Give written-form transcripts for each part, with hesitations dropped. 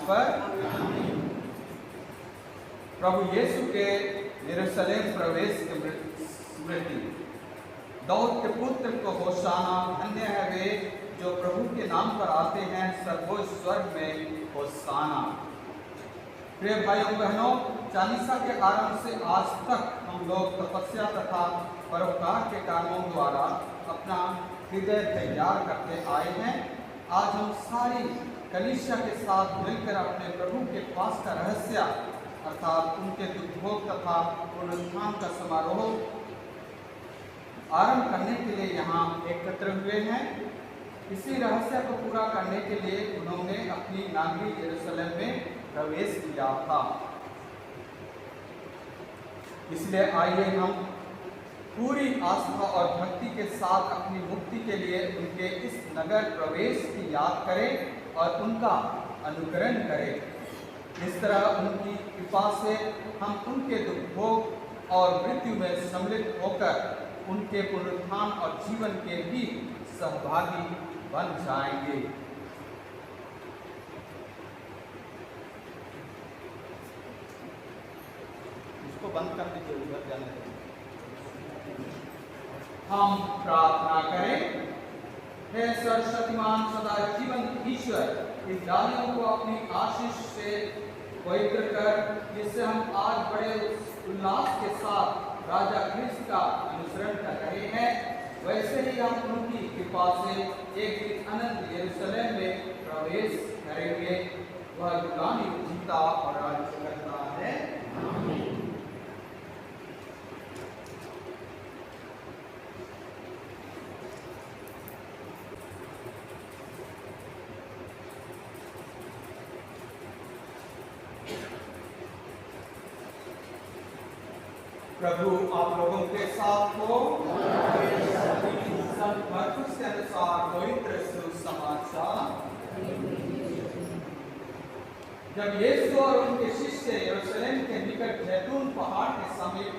पर। प्रभु यीशु के यरूशलेम प्रवेश की स्मृति। दाऊद के पुत्र को होशाना, धन्य है वे जो प्रभु के नाम पर आते हैं, सर्वोच्च स्वर्ग में होशाना। प्रिय भाइयों बहनों, चालीसा के आरंभ से आज तक हम लोग तपस्या तथा परोपकार के कामों द्वारा अपना हृदय तैयार करते आए हैं। आज हम सारी कलीसिया के साथ मिलकर अपने प्रभु के पास का रहस्य अर्थात उनके दुर्भोग तथा पुनरुत्थान का समारोह आरंभ करने के लिए यहाँ एकत्र हुए हैं। इसी रहस्य को पूरा करने के लिए उन्होंने अपनी नागरी यरूशलेम में प्रवेश किया था। इसलिए आइए हम पूरी आस्था और भक्ति के साथ अपनी मुक्ति के लिए उनके इस नगर प्रवेश की याद करें और उनका अनुकरण करें। इस तरह उनकी कृपा से हम उनके दुर्भोग और मृत्यु में सम्मिलित होकर उनके पुनरुत्थान और जीवन के भी सहभागी बन जाएंगे। इसको बंद कर दीजिए, उधर जाने दीजिए। हम प्रार्थना करें। हे सर्वशक्तिमान सदा जीवन ईश्वर, इस डालियों को अपनी आशीष से पवित्र कर, जिससे हम आज बड़े उल्लास के साथ राजा कृष्ण का अनुसरण कर रहे हैं, वैसे ही हम उनकी कृपा से एक दिन अनंत यरूशलेम में प्रवेश करेंगे। वह युगानी जीता और राज्य करता है। आमीन। प्रभु आप लोगों के साथ हो। संत मरकुस के अनुसार पवित्र सुसमाचार। जब यीशु और उनके शिष्य यरूशलेम के निकट जैतून पहाड़ के समीप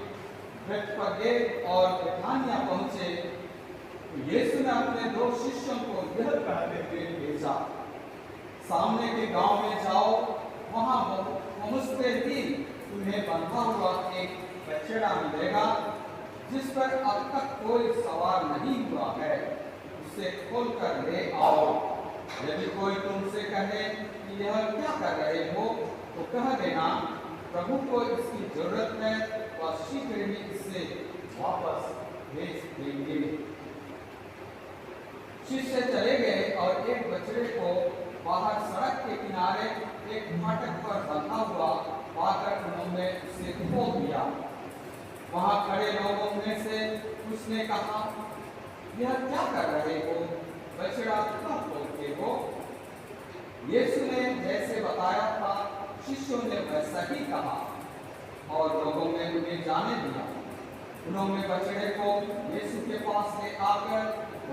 बेथफगे और बेथानिया पहुंचे, तो यीशु ने अपने दो शिष्यों को यह कहते हुए भेजा, सामने के गांव में जाओ, वहां पहुंचते ही तुम्हें बंधा हुआ एक बछड़ा मिलेगा जिस पर अब तक कोई सवार नहीं हुआ है, उसे खोलकर ले आओ। यदि कोई तुमसे कहे कि यह क्या कर रहे हो, तो कह देना प्रभु को इसकी जरूरत है, वह शीघ्र ही इसे वापस भेज देंगे। शिष्य चले गए और एक बछड़े को बाहर सड़क के किनारे एक फाटक पर बंधा हुआ पाकर उन्होंने उसे खोल दिया। वहां खड़े लोगों में से उसने कहा, यह क्या कर रहे हो, बछड़ा क्यों खोलते हो? यीशु ने जैसे बताया था, शिष्यों ने वैसा ही कहा और लोगों ने उन्हें जाने दिया। उन्होंने बछड़े को यीशु के पास ले आकर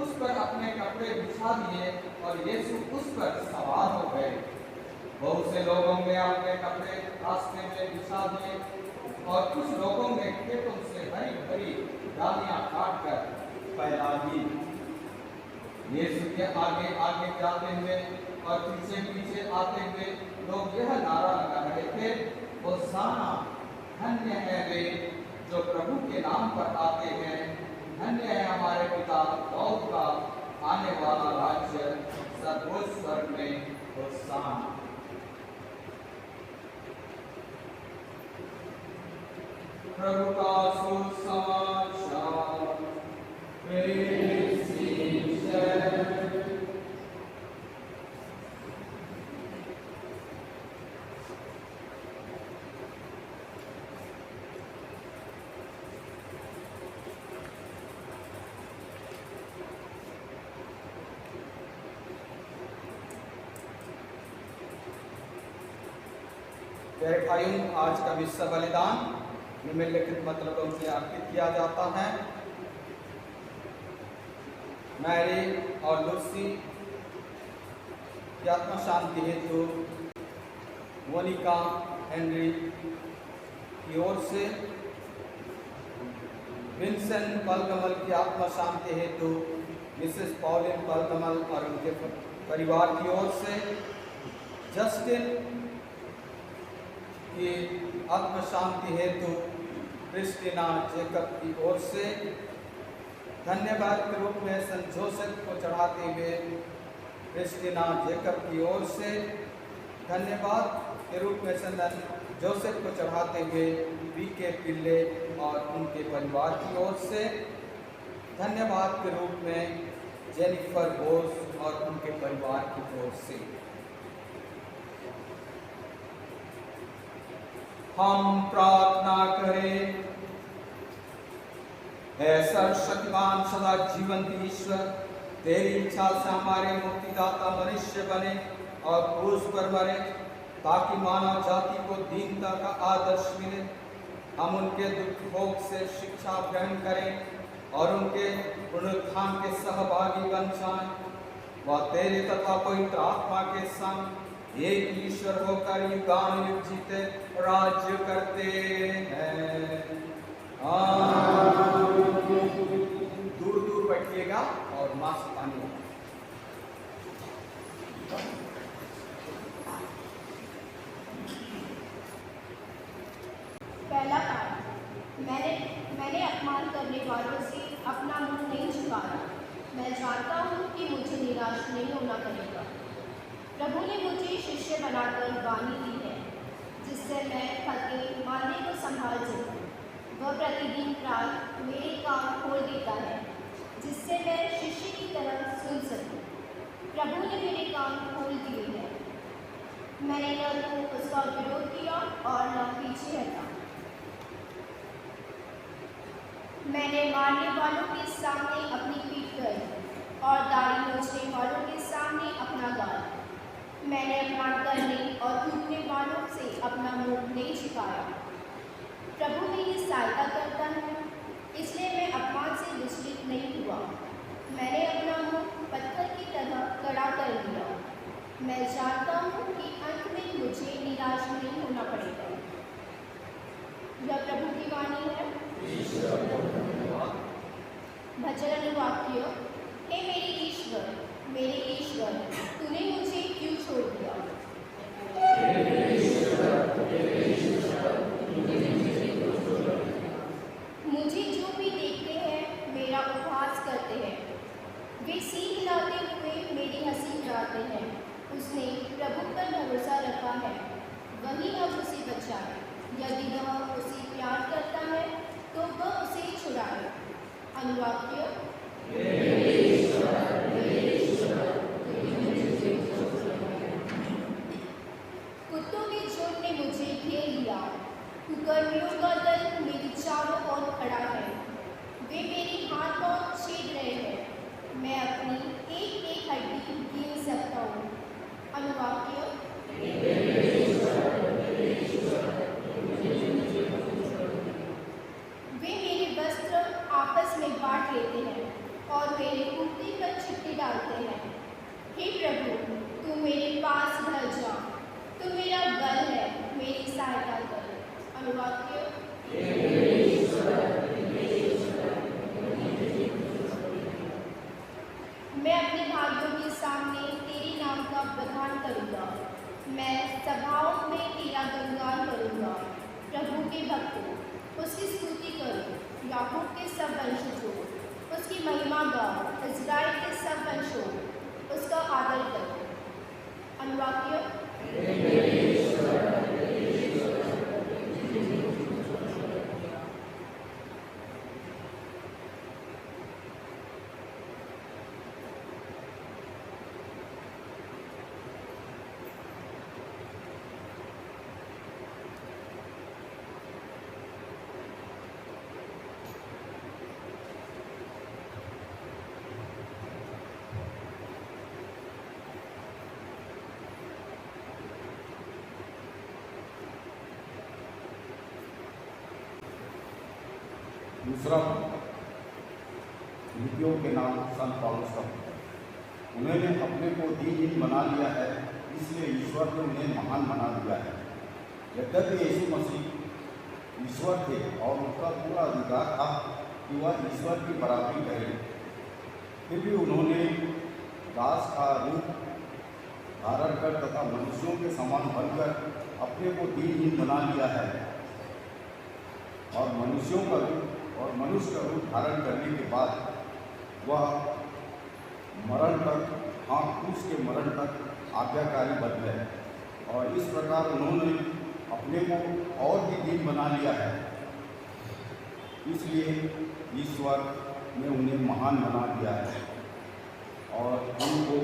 उस पर अपने कपड़े बिछा दिए और यीशु उस पर सवार हो गए। बहुत से लोगों ने अपने कपड़े रास्ते में बिछा दिए और कुछ लोगों ने खेतों से हरी भरी डालियां काट कर फैला दी। यीशु के आगे आगे जाते हुए और पीछे पीछे आते हुए लोग यह नारा लगा रहे थे, होशाना, धन्य है वे जो प्रभु के नाम पर आते हैं, धन्य है हमारे पिता दाऊद का आने वाला राज्य, सर्वोच्च स्वर्ग में होशाना। प्रभु का सुसमाचार। प्रेज़ ईश्वर। प्यारे भाइयों, आज का विश्व बलिदान निम्नलिखित मतलबों से अर्पित किया जाता है। मैरी और लूसी की आत्मा शांति हेतु मोनिका हेनरी की ओर से, विंसेंट पलकमल की आत्मा शांति हेतु मिसेस पॉलिन पलकमल और उनके परिवार की ओर से, जस्टिन कि आत्म शांति हेतु क्रिस्टीना जेकब की ओर से धन्यवाद के रूप में संत जोसेफ को चढ़ाते हुए क्रिस्टीना जेकब की ओर से धन्यवाद के रूप में संत जोसेफ को चढ़ाते हुए वीके पिल्ले और उनके परिवार की ओर से धन्यवाद के रूप में जेनिफर बोस और उनके परिवार की ओर से हम प्रार्थना करें। है सर्वशक्तिमान सदा जीवंत ईश्वर, तेरी इच्छा से हमारे मुक्तिदाता मनुष्य बने और क्रूस पर मरे ताकि मानव जाति को दीनता का आदर्श मिले। हम उनके दुख भोग से शिक्षा ग्रहण करें और उनके पुनरुत्थान के सहभागी बन जाएं। वह तेरे तथा पवित्र आत्मा के संग एक ईश्वर होकर युगानुयुग जीते राज्य करते हैं। दूर दूर बैठिएगा और मास्क पानी। पहला पाठ। मैंने अपमान करने वालों से अपना मुंह नहीं झुकाया। मैं जानता हूँ कि मुझे निराश नहीं होना पड़ेगा। प्रभु ने मुझे शिष्य बनाकर वाणी दी है, जिससे मैं थके मारने को संभाल सकूँ। वह प्रतिदिन प्रात मेरे कान खोल देता है, जिससे मैं शिष्य की तरह सुन सकूँ। प्रभु ने मेरे कान खोल दिए हैं। मैंने न तो उसका विरोध किया और न पीछे हटा। मैंने मारने वालों के सामने अपनी पीठ करी और दाढ़ी नोचने वालों के सामने अपना गाल। मैंने अपमान करने और थूकने वालों से अपना मुंह नहीं छिपाया। प्रभु मेरी सहायता करता है, इसलिए मैं अपमान से विचलित नहीं हुआ। मैंने अपना मुंह पत्थर की तरह कड़ा कर लिया। मैं जानता हूँ कि अंत में मुझे निराश नहीं होना पड़ेगा। यह प्रभु की वाणी है। भजन अनुवाक्य। हे मेरे ईश्वर, तूने मुझे क्यों छोड़ दिया? मुझे जो भी देखते हैं मेरा उपहास करते हैं। वे सींग हिलाते हुए मेरी हंसी उड़ाते हैं। उसने प्रभु पर भरोसा रखा है, वही अब उसे बचाए। यदि वह उसे प्यार करता है तो वह उसे छुड़ाए। अनुवाक्य। कुत्तों के झुंड ने मुझे घेर लिया। कुकर्मियों का दल मेरी चारों ओर खड़ा है। वे मेरी हाथ पांव छेद रहे हैं। मैं अपनी एक एक हड्डी गिन सकता हूँ। अनुवाक्य। वे मेरे वस्त्र आपस में बांट लेते हैं और मेरे कुर्ते पर चिट्ठी डालते हैं। हे प्रभु, तू मेरे पास रह जा। तू मेरा बल है, मेरी सहायता कर। अनुवाक्य। मैं अपने भाइयों के सामने तेरे नाम का बखान करूँगा। मैं सभाओं में तेरा गुणगान करूँगा। प्रभु के भक्तों, उसकी स्तुति करो। याकूब के सब वंशजों, उसकी महिमा गाओ। इस्राएल के सब वंशों, उसका आदर करो। अनुवाक्य। दूसरा फिलिपियों के नाम संत पौलुस का। उन्होंने अपने को दीनहीन बना लिया है, इसलिए ईश्वर ने उन्हें महान बना दिया है। यद्यपि यीशु मसीह ईश्वर थे और उसका पूरा अधिकार था कि वह ईश्वर की बराबरी करें, फिर भी उन्होंने दास का रूप धारण कर तथा मनुष्यों के समान बनकर अपने को दीनहीन बना लिया है और मनुष्य का रूप धारण करने के बाद वह मरण तक, हाँ क्रूस के मरण तक आज्ञाकारी बन गए और इस प्रकार उन्होंने अपने को और भी दीन बना लिया है। इसलिए ईश्वर ने उन्हें महान बना दिया है और उनको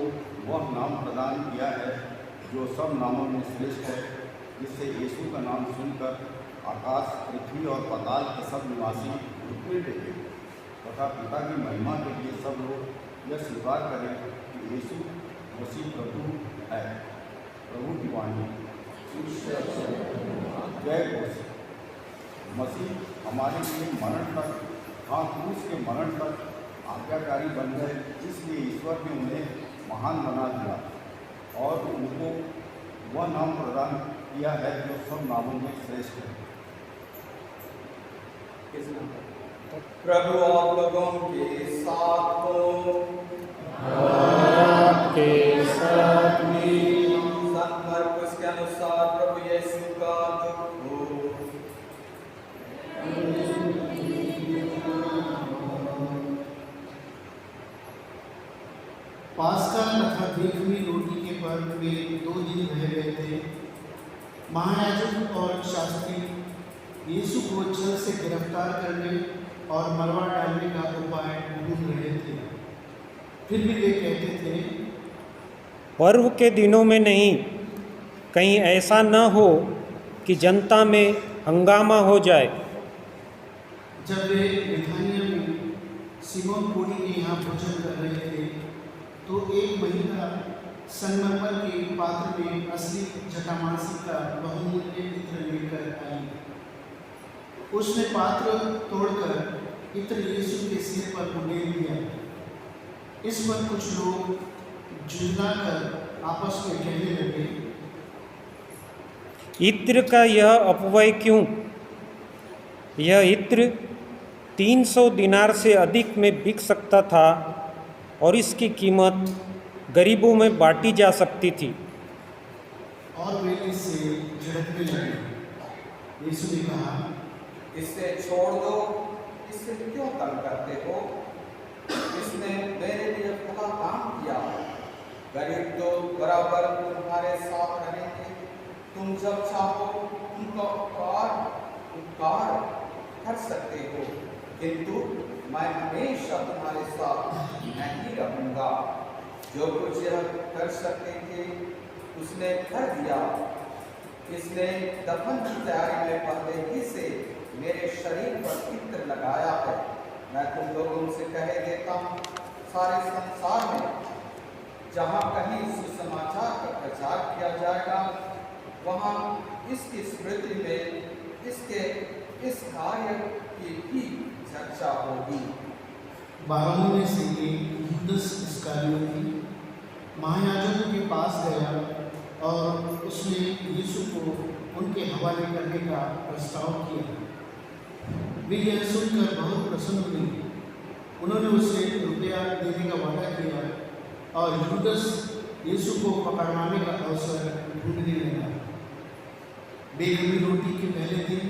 वह नाम प्रदान किया है जो सब नामों में श्रेष्ठ है, जिससे यीशु का नाम सुनकर आकाश, पृथ्वी और पाताल के सब निवासी घुटने टेके तथा पिता की महिमा के लिए सब लोग यह स्वीकार करें कि यीशु मसीह प्रभु है। प्रभु की वाणी। जय घोष। मसीह हमारे लिए मरण तक, हाँ क्रूस के मरण तक आज्ञाकारी बन गए, इसलिए ईश्वर ने उन्हें महान बना दिया और उनको वह नाम प्रदान किया है जो सब नामों में श्रेष्ठ है। प्रभु आप लोगों के साथ हो। आपके साथ भी। संत मरकुस के अनुसार प्रभु यीशु का दुख हो। पास्का तथा देखवी रोटी के पर्व में 2 दिन रह गए थे। महायाजक और शास्त्री यीशु को छल से गिरफ्तार करने और मरवा डालने का उपाय ढूंढ रहे थे। फिर भी वे कहते थे, पर्व के दिनों में नहीं, कहीं ऐसा न हो कि जनता में हंगामा हो जाए। जब वे बेथानिया में सिमोन कोढ़ी के यहाँ भोजन कर रहे थे तो एक महिला संगमरमर के पात्र में असली जटामांसी का बहुमूल्य इत्र लेकर आई। उसने पात्र तोड़कर इत्र यीशु के सिर पर उड़ेल दिया। इस पर कुछ लोग झुंझलाकर आपस में कहने लगे, इत्र का यह अपव्यय क्यों? यह इत्र 300 दिनार से अधिक में बिक सकता था और इसकी कीमत गरीबों में बांटी जा सकती थी। और वे इससे झड़कने लगे। यीशु ने कहा, इसे छोड़ दो, इससे क्यों तंग करते हो? इसने मेरे लिए भला काम किया। गरीब तो बराबर तुम्हारे साथ रहेंगे। तुम जब चाहो उनका उपकार कर सकते हो, किंतु मैं हमेशा तुम्हारे साथ नहीं रहूँगा। जो कुछ यह कर सकते थे उसने कर दिया। इसने दफन की तैयारी में पहले ही से मेरे शरीर पर इत्र लगाया है। मैं तुम लोगों से कह देता हूँ, सारे संसार में जहाँ कहीं सुसमाचार का प्रचार किया जाएगा, वहाँ इसकी स्मृति में इसके इस कार्य की भी चर्चा होगी। 12 में से एक यूदस इस्करियोती महायाजकों के पास गया और उसने यीशु को उनके हवाले करने का प्रस्ताव किया। वे यह सुनकर बहुत प्रसन्न हुए। उन्होंने उसे रुपया देने का वादा किया और यूदस यीशु को पकड़वाने का अवसर ढूंढने लगा। बेगमी रोटी के पहले दिन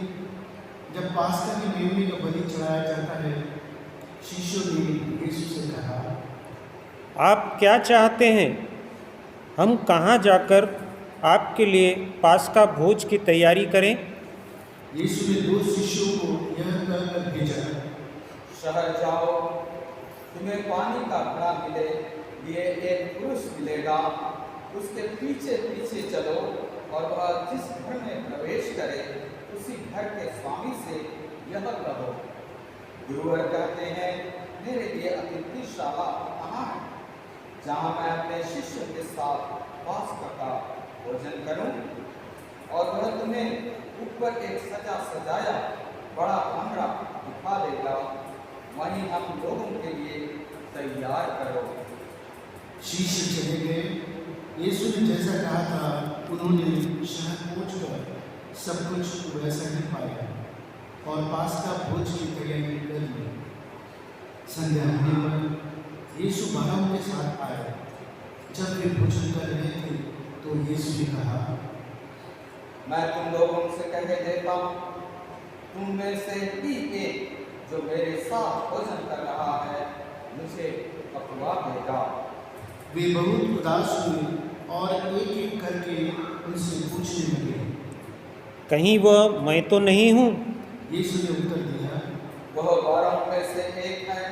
जब पास्का के मेमने का बलि चढ़ाया जाता है, शिष्यों ने यीशु से कहा, आप क्या चाहते हैं? हम कहाँ जाकर आपके लिए पास्का भोज की तैयारी करें? यीशु ने 2 शिष्यों को यह कहकर भेजा, शहर जाओ, तुम्हें पानी का घड़ा मिले लिए एक पुरुष मिलेगा। उसके पीछे पीछे चलो और वह जिस घर में प्रवेश करे उसी घर के स्वामी से यह कहो, गुरुवर कहते हैं, मेरे लिए अतिथिशाला कहाँ है, जहाँ मैं अपने शिष्य के साथ पास्का का भोजन करूं। और वह तुम्हें ऊपर एक सजा सजाया बड़ा कमरा दिखा देगा, वहीं हम लोगों के लिए तैयार करो। शिष्य चले गए। यीशु ने जैसा कहा था उन्होंने शहर पहुंचकर सब कुछ वैसा ही पाया और पास्का भोज की तैयारी कर ली। संध्या होने पर यीशु 12 के साथ आए। जब वे भोजन कर रहे थे तो यीशु ने कहा, मैं तुम लोगों से कह देता हूँ, तुम में से ही एक जो मेरे साथ भोजन कर रहा है मुझे पकवा देगा। वे बहुत उदास हुए और एक एक करके उनसे पूछने लगे, कहीं वह मैं तो नहीं हूँ? यीशु ने उत्तर दिया, वह 12 में से एक है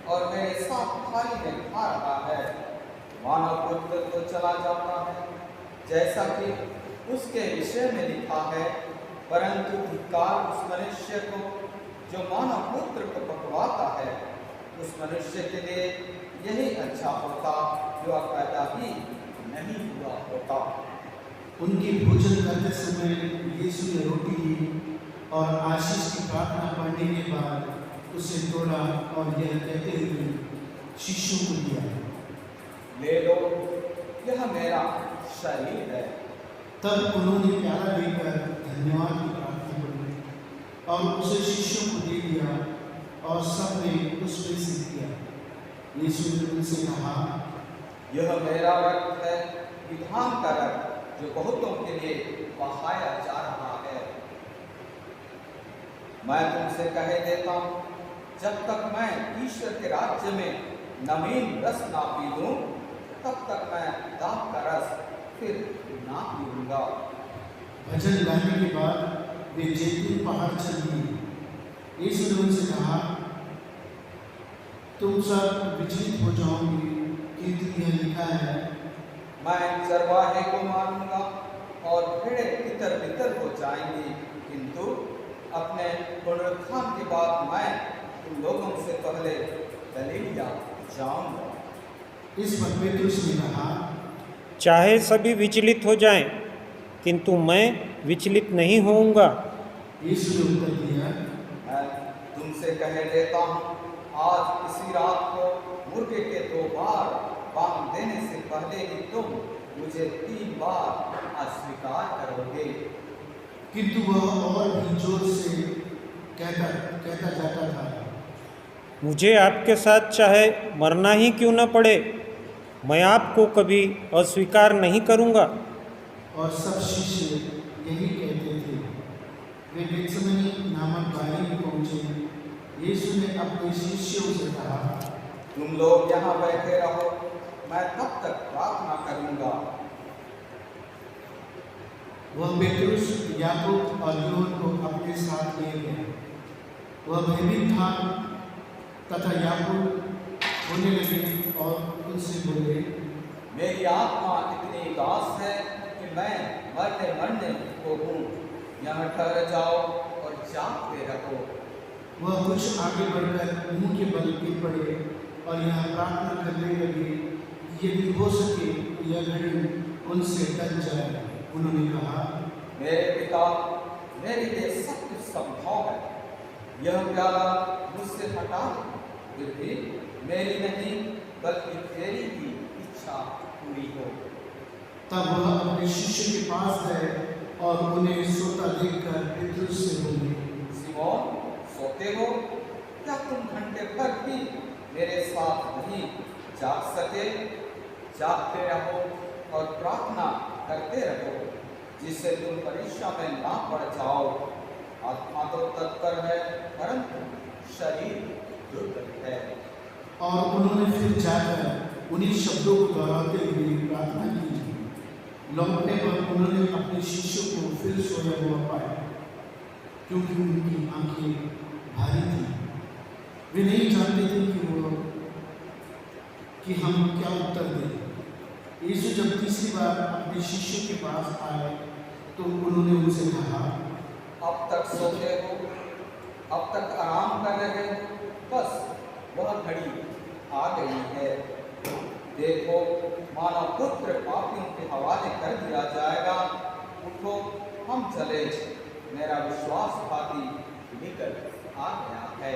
और मेरे साथ थाली में खा रहा है। मानव पुत्र तो चला जाता है जैसा कि उसके विषय में लिखा है, परंतु धिक्कार उस मनुष्य को जो मानव पुत्र को पकवाता है। उस मनुष्य के लिए यही अच्छा होता जो पैदा ही नहीं हुआ होता। उनके भोजन करते समय यीशु ने रोटी ली और आशीष की प्रार्थना पढ़ने के बाद उसे तोड़ा और यह कहते हुए शिष्यों को दिया, ले लो, यह मेरा शरीर है। तब उन्होंने प्याला लेकर धन्यवाद की प्रार्थना पढ़ी और उसे शिष्यों को दे दिया और सब ने उस पर से किया। यीशु ने उनसे कहा, यह मेरा रक्त है, विधान का रक्त, जो बहुतों के लिए बहाया जा रहा है। मैं तुमसे कह देता हूँ, जब तक मैं ईश्वर के राज्य में नवीन रस ना पी लूं, तब तक मैं दाख का रस फिर ना पीऊंगा। भजन गाने के बाद वे जैतून पहाड़ चल दिए। यीशु ने उनसे कहा, तुम सब विचलित हो जाओगे, किंतु यह लिखा है, मैं चरवाहे को मारूंगा और भेड़ें तितर बितर हो जाएंगी, किंतु अपने पुनरुत्थान के बाद मैं तुम लोगों से पहले गलीलिया जाऊंगा। इस पर पेतरुस ने कहा, चाहे सभी विचलित हो जाएं, किंतु मैं विचलित नहीं होऊंगा। यीशु ने उत्तर दिया, मैं तुमसे कह देता हूँ, आज इसी रात को मुर्गे के 2 बार बांग देने से पहले ही तुम मुझे 3 बार अस्वीकार करोगे। किंतु वह और भी जोर से कहता जाता था, मुझे आपके साथ चाहे मरना ही क्यों न पड़े, मैं आपको कभी अस्वीकार नहीं करूँगा। और सब शिष्य यही कहते थे। वे गेत्सेमनी नामक बारी में पहुंचे। यीशु ने अपने शिष्यों से कहा, तुम लोग यहाँ बैठे रहो, मैं तब तक प्रार्थना करूंगा। वह पेतरुस, याकूब और यूहन्ना को अपने साथ ले गया। वह भयभीत था तथा याकूब रोने लगे और उनसे बोले, मेरी आत्मा इतनी उदास है कि मैं मरने को हूँ। यहाँ ठहर जाओ और जागते रहो। वह कुछ आगे बढ़कर मुंह के बल गिर पड़े और यह प्रार्थना करने लगे, यदि हो सके यह घड़ी उनसे टल जाए। उन्होंने कहा, मेरे पिता, मेरे लिए सब कुछ संभव है, यह प्याला मुझसे हटा दो, फिर भी मेरी नहीं बल्कि तेरी ही इच्छा पूरी हो। तब वह अपने शिष्य के पास गए और उन्हें सोता देखकर पेतरुस से बोले, सिमोन, सोते हो? क्या तुम घंटे भर भी मेरे साथ नहीं जाग सके? जागते रहो और प्रार्थना करते रहो, जिससे तुम परीक्षा में ना पड़ जाओ। आत्मा तो तत्पर है, परंतु शरीर दुर्बल है। और उन्होंने फिर जाकर उन्हीं शब्दों को दोहराते हुए प्रार्थना की। लौटने पर उन्होंने अपने शिष्यों को फिर सोया हुआ पाया, क्योंकि उनकी आंखें भारी थी। वे नहीं जानते थे कि हम क्या उत्तर दें। यीशु जब तीसरी बार अपने शिष्यों के पास आए तो उन्होंने उनसे कहा, अब तक सोते हो, अब तक आराम कर रहे हो, बस वह घड़ी आ गई है। देखो, मानव पुत्र पापियों के हवाले कर दिया जाएगा। उठो, हम चले, मेरा विश्वासघाती निकट आ गया है।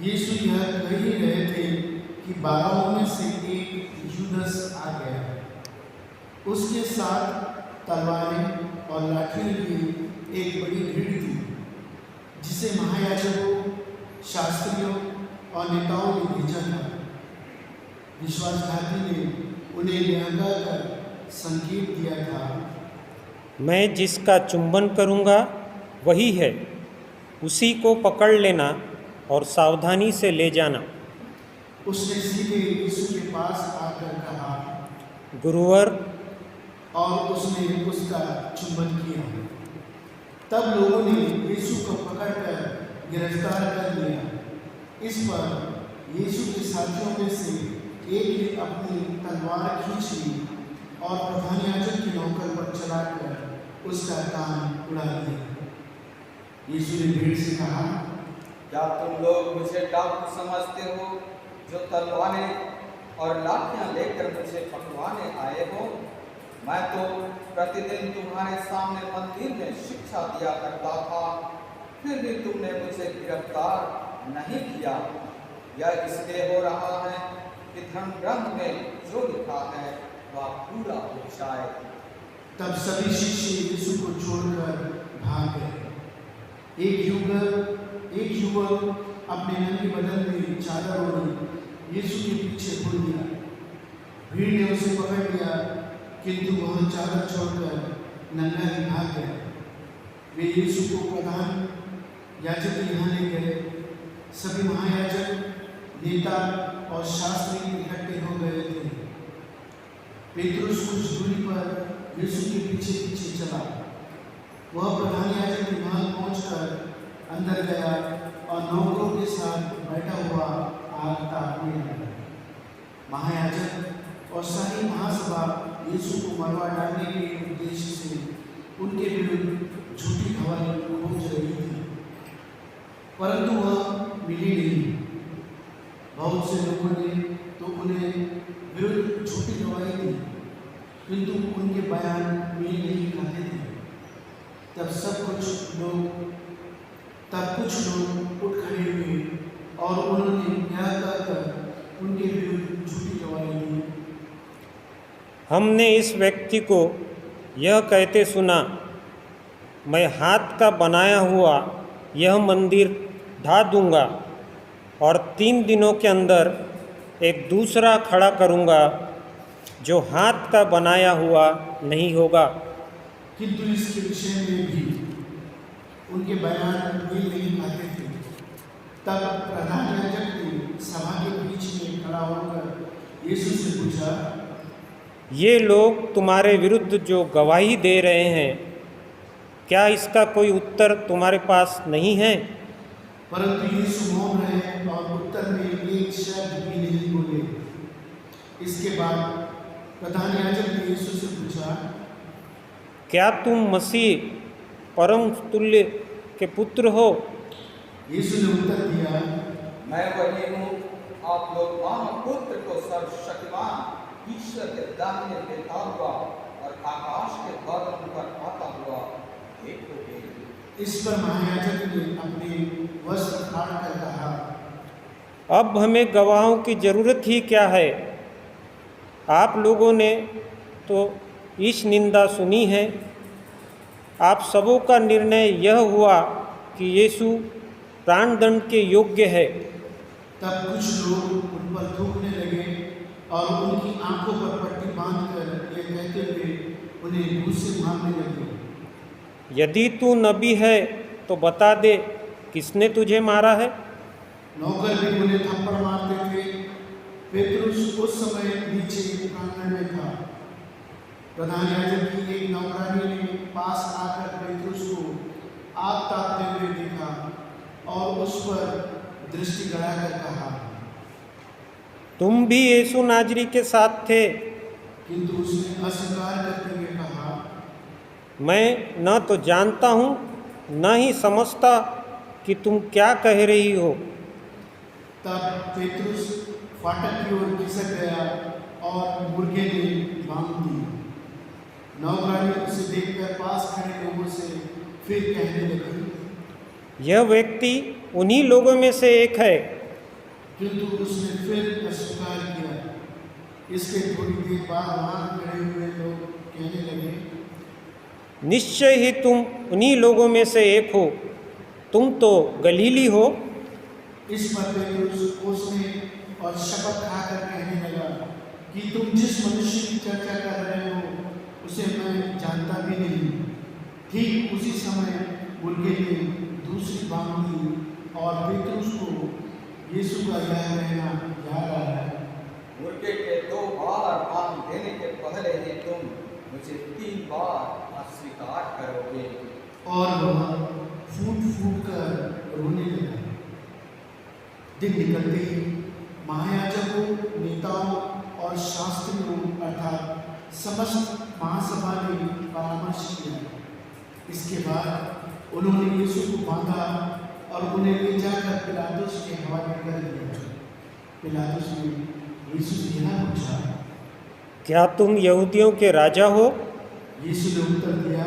यीशु यह कह ही रहे थे कि 12 में से एक यूदस आ गया। उसके साथ तलवारें और लाठियों की एक बड़ी भीड़ थी, जिसे महायाजकों, शास्त्रियों और नेताओं ने भेजा था। विश्वासघाती ने उन्हें लहंगा कर संकेत दिया था, मैं जिसका चुंबन करूँगा वही है, उसी को पकड़ लेना और सावधानी से ले जाना। उसने सीधे यीशु के पास आकर कहा गुरुवर, और उसने उसका चुंबन किया। तब लोगों ने यीशु को पकड़कर गिरफ्तार कर लिया। इस पर यीशु के साथियों में से एक ने अपनी तलवार खींच ली और प्रधान याजक की नौकर पर चलाकर उसका कान उड़ा दिया। यीशु ने भीड़ से कहा, क्या तुम लोग मुझे डाकू समझते हो, जो तलवारें और लाठियां लेकर मुझे पकड़वाने आए हो? मैं तो प्रतिदिन तुम्हारे सामने मंदिर में शिक्षा दिया करता था, फिर भी तुमने मुझे गिरफ्तार नहीं किया। यह इसलिए हो रहा है कि धर्म ग्रंथ में जो लिखा है वह पूरा हो जाए। तब सभी शिष्य यीशु को छोड़कर भाग गए। एक युवक अपने नंगे बदन में चादर ओढ़े यीशु के पीछे मुड़ गया। भीड़ ने उसे पकड़ लिया, किंतु वह चादर छोड़कर नंगा ही भाग गया। वे यीशु को प्रधान याजक के यहाँ ले गए। सभी महायाजक, नेता और शास्त्री इकट्ठे हो गए थे। पेतरुस कुछ दूरी पर यीशु के पीछे पीछे चला। वह प्रधान याजक के महल पहुंचकर अंदर गया और नौकरों के साथ बैठा हुआ आग तापने लगा। महायाजक और सारी महासभा यीशु को मरवा डालने के उद्देश्य से उनके विरुद्ध झूठी खबर खोज रही थी, परंतु वह मिली नहीं। बहुत से लोगों ने तो उन्हें विरुद्ध झूठी गवाही दी, किंतु उनके बयान मेल नहीं खाते थे। तब कुछ लोग उठ खड़े हुए और उन्होंने न्याय कर उनके विरुद्ध झूठी गवाही दी। हमने इस व्यक्ति को यह कहते सुना, मैं हाथ का बनाया हुआ यह मंदिर ढा दूंगा और 3 दिनों के अंदर एक दूसरा खड़ा करूंगा जो हाथ का बनाया हुआ नहीं होगा। किंतु इसके विषय में भी उनके बयान मेल नहीं खाते थे। तब प्रधान याजक ने सभा के बीच में खड़ा होकर यीशु से पूछा, ये लोग तुम्हारे विरुद्ध जो गवाही दे रहे हैं, क्या इसका कोई उत्तर तुम्हारे पास नहीं है? परंतु यीशु मौन रहे और उत्तर में एक शब्द भी नहीं बोले। इसके बाद प्रधान याजक ने यीशु से पूछा, क्या तुम मसीह परम तुल्य के पुत्र हो? यीशु ने उत्तर दिया, मैं वही हूँ। आप लोग मानव पुत्र को सर्वशक्तिमान ईश्वर के दाहिने लेता हुआ और आकाश के बादलों पर आता हुआ देखोगे। इस पर महायाजक ने अपने वस्त्र फाड़कर कहा, अब हमें गवाहों की जरूरत ही क्या है? आप लोगों ने तो इस निंदा सुनी है। आप सबों का निर्णय यह हुआ कि यीशु प्राणदंड के योग्य है। तब कुछ लोग उन पर थूकने लगे और उनकी आंखों पर पट्टी बांधकर ये कहते हुए उन्हें घूंसे मारने लगे, यदि तू नबी है तो बता दे, किसने तुझे मारा है? नौकर भी उन्हें थप्पड़ मारते थे। पेतरुस उस समय नीचे प्रांगण में था। प्रधान याजक की एक नौकरानी ने पास आकर पेतरुस को आग तापते हुए देखा और उस पर दृष्टि गड़ाकर कहा, तुम भी यीशु नाजरी के साथ थे। किंतु उसने अस्वीकार करते हुए कहा, मैं न तो जानता हूँ न ही समझता कि तुम क्या कह रही हो। तब पेतरुस फाटक की ओर खिसक गया और मुर्गे ने बांध दी। नौकरानी उसे देखकर पास खड़े लोगों से फिर कहने लगी, यह व्यक्ति उन्हीं लोगों में से एक है। किंतु उसने फिर अस्वीकार किया। इसके थोड़ी देर बाद वहाँ खड़े हुए लोग कहने लगे, निश्चय ही तुम उन्हीं लोगों में से एक हो, तुम तो गलीली हो। इस पर पेतरुस उसने और शपथ खाकर कहने लगा कि तुम जिस मनुष्य की चर्चा कर रहे हो उसे मैं जानता भी नहीं। ठीक उसी समय उनके लिए दूसरी बांग दी और पेतरुस को यीशु का यह कहना याद आया, मुर्गे के 2 बार बांग देने के पहले ही तुम मुझे 3 बार अस्वीकार करोगे। और वह फूट फूट कर रोने लगा। दिन निकलते ही महायाजकों, नेताओं और शास्त्रियों अर्थात समस्त महासभा ने परामर्श किया। इसके बाद उन्होंने यीशु को बांधा और उन्हें ले जाकर पिलातुस के हवाले कर दिया। पिलातुस ने यीशु से यह पूछा, क्या तुम यहूदियों के राजा हो? यीशु ने उत्तर दिया,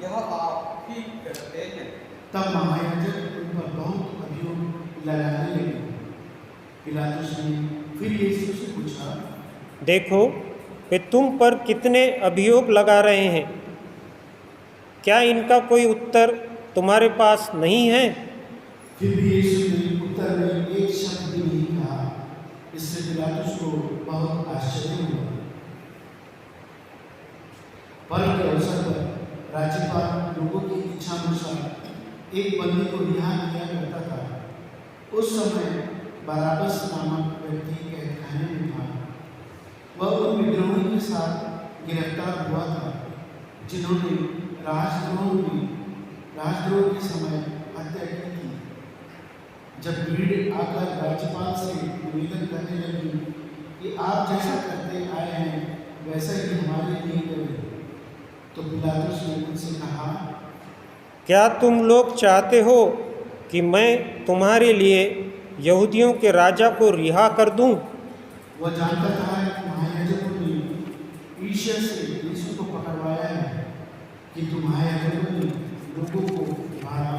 यह आप ठीक कहते हैं। तब महायाजक उन पर बहुत अभियोग लगाने लगे। पिलातुस ने फिर यीशु से पूछा, देखो वे तुम पर कितने अभियोग लगा रहे हैं, क्या इनका कोई उत्तर तुम्हारे पास नहीं है? फिर भी यीशु ने उत्तर में एक शब्द भी नहीं कहा। इससे पिलातुस को बहुत आश्चर्य हुआ। पर्व के अवसर पर राज्यपाल लोगों की इच्छा अनुसार एक बंदी को रिहा किया करता था। उस समय बराबस नामक व्यक्ति कैदखाने में था। वह उन विद्रोहियों के साथ गिरफ्तार हुआ था जिन्होंने राजद्रोह के समय हत्या की थी। जब भीड़ आकर राज्यपाल से निवेदन करने लगी कि आप जैसा करते आए हैं वैसा ही हमारे लिए करें, तो पिलातुस ने उनसे कहा, क्या तुम लोग चाहते हो कि मैं तुम्हारे लिए यहूदियों के राजा को रिहा कर दूं? वह जानता था कि महायाजकों ने ईर्ष्या से यीशु को पकड़वाया है, कि महायाजकों ने लोगों को मारा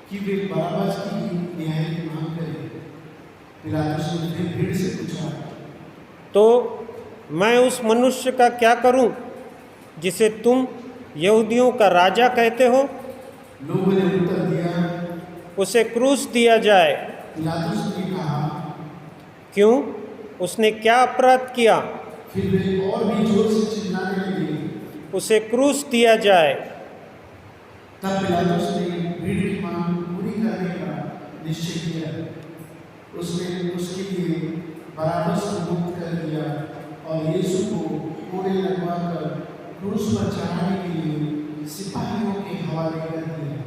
कि वे बराबस की न्याय की मांग करें। पिलातुस ने फिर भीड़ से पूछा, तो मैं उस मनुष्य का क्या करूं जिसे तुम यहूदियों का राजा कहते हो? लोगों ने उत्तर दिया, उसे क्रूस दिया जाए। पिलातुस ने कहा। क्यों? उसने क्या अपराध किया? फिर वे और भी जोर से चिल्लाने लगे। उसे क्रूस दिया जाए। तब पिलातुस ने भीड़ की मांग पूरी करने का निश्चय किया। उसने उसके लिए बराबस को मुक्त कर दिया और यीशु को कोड़े लगवाकर क्रूस पर चढ़ाने के लिए सिपाहियों के हवाले कर दिया।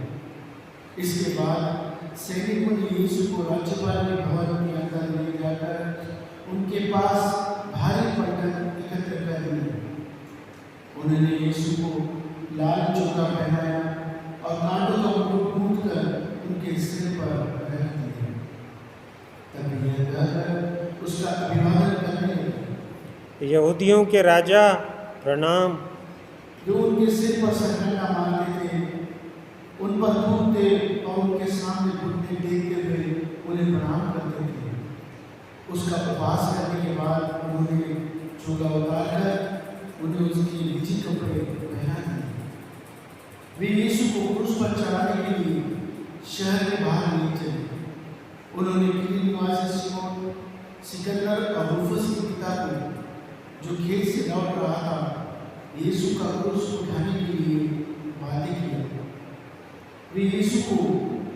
इसके बाद सैनिकों ने यीशु को राज्यपाल के भवन के अंदर ले जाकर उनके पास भारी पलटन एकत्र कर दी। उन्होंने यीशु को लाल चोगा पहनाया और कांटों का मुकुट कूटकर उनके सिर पर रख दिया। तब यह कहकर उसका अभिवादन करने लगे, यहूदियों के राजा प्रणाम। जो उनके सिर पर सरकंडा मारते थे, उन पर थूकते और उनके सामने घुटने टेकते हुए उन्हें प्रणाम करते थे। उसका उपवास करने के बाद उन्होंने चोगा उतारकर उन्हें उसके निजी कपड़े पहना दिए। वे यीशु को क्रूस पर चढ़ाने के लिए शहर के बाहर ले चले। उन्होंने किले निवासी सिमोन, सिकंदर और रूफस के पिता को, जो खेत से लौट रहा था, यीशु का क्रूस उठाने के लिए वादे किया। वे यीशु को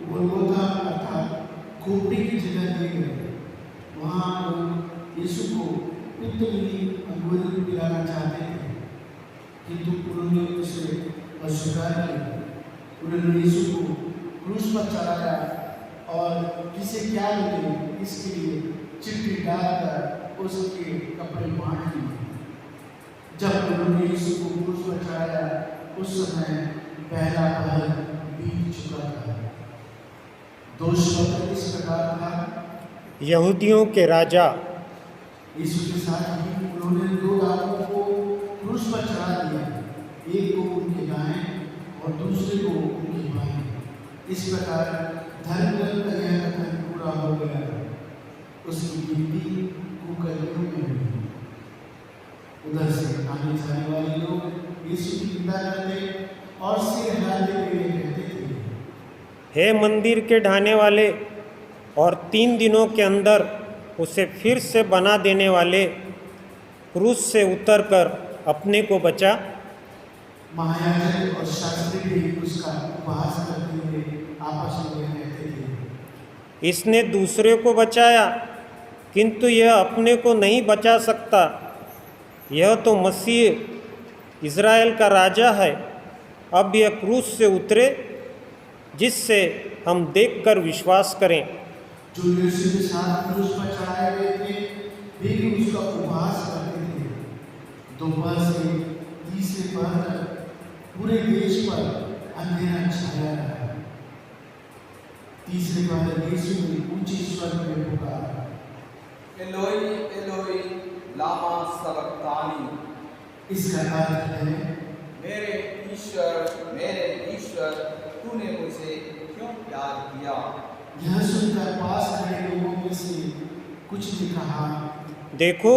गोलगोथा अर्थात खोपड़ी की जगह ले गए। वहाँ लोग यीशु को पित्त मिली अंगूर पिलाना चाहते थे, किंतु उन्होंने उसे अस्वीकार किया। उन्होंने यीशु को क्रूस पर चढ़ाया और किसे क्या मिले इसके लिए चिट्ठी डालकर उसके कपड़े बांट दिए। जब उन्होंने यीशु को क्रूस पर चढ़ाया उस समय पहला पहर बीत चुका था। दोषपत्र इस प्रकार था, यहूदियों के राजा। यीशु के साथ ही उन्होंने 2 आदमियों को क्रूस पर चढ़ा दिया, एक को उनके दाएं और दूसरे को उनकी बाएं। इस प्रकार धर्मग्रंथ का यह कथन पूरा हो गया। उसकी गिनती कुकर्मियों में हुई। उधर से आने जाने वाले लोग यीशु की निंदा करते और सिर हिलाते हुए कहते थे, हे मंदिर के ढाने वाले और 3 दिनों के अंदर उसे फिर से बना देने वाले, क्रूस से उतरकर अपने को बचा। महायाजक और शास्त्री भी उसका उपहास करते हुए आपस में कहते थे, इसने दूसरे को बचाया, किंतु यह अपने को नहीं बचा सकता। यह तो मसीह इज़राइल का राजा है। अब यह क्रूस से उतरे, जिससे हम देखकर विश्वास करें। जो यीशु के साथ क्रूस पर चढ़ाए गए थे वे भी उसका उपहास करते थे। दोपहर से तीसरे पहर तक पूरे देश पर अंधेरा छाया रहा। तीसरे पहर यीशु ने ऊंचे स्वर में पुकारा, एलोई एलोई लामा सबक्तानी। इसका अर्थ है, मेरे ईश्वर तूने मुझे क्यों प्यार किया। यह सुनकर पास खड़े लोगों में से कुछ ने कहा, देखो,